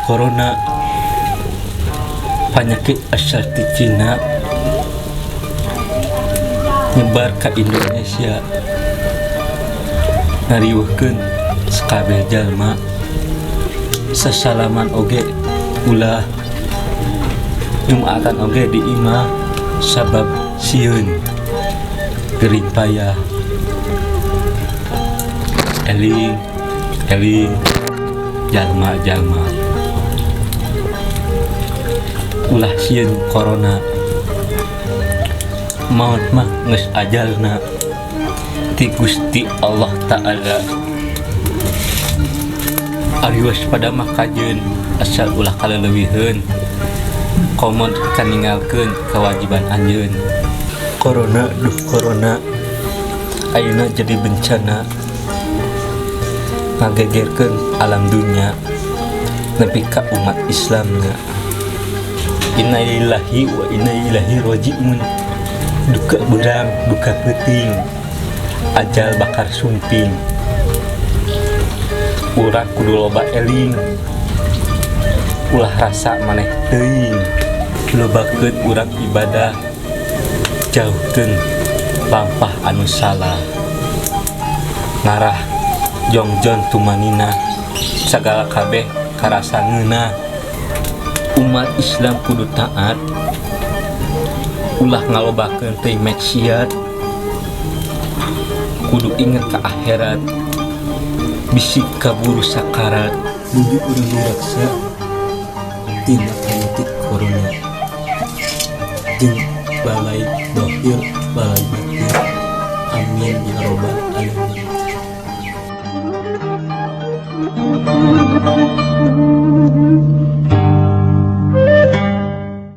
corona, penyakit asal di Cina, nyebar ke Indonesia, ngariweuhkeun sakabeh jalma. Sasalaman oge ulah Jumatan oge di imah sabab sieun gering payah. Eling jalma ulah sieun corona, maut mah geus ajalna ti Gusti Allah Ta'ala. Ari waspada mah kajeun asal ulah kaleulewiheun komod kaningalkeun kewajiban anjeun. Corona ayeuna jadi bencana ngagegerkeun alam dunya nepi ka umat Islamna. Inna lillahi wa inna ilaihi raji'un. Duka beurang, duka peuting, ajal bakar sumping. Urang kudu loba eling, ulah rasa maneh teuing. Lobakeun urang ibadah, jauhkeun lampah anu salah. Ngarah jongjon tumanina, sagala kabeh karasa ngeunah. Umat Islam kudu taat, ulah ngalobakeun teh maksiat, kudu inget ka akhirat, bisi kaburu sakarat. Mugi urang diraksa tina penyakit corona jeung balai dohir balai batin. Amin ya robbal alamin.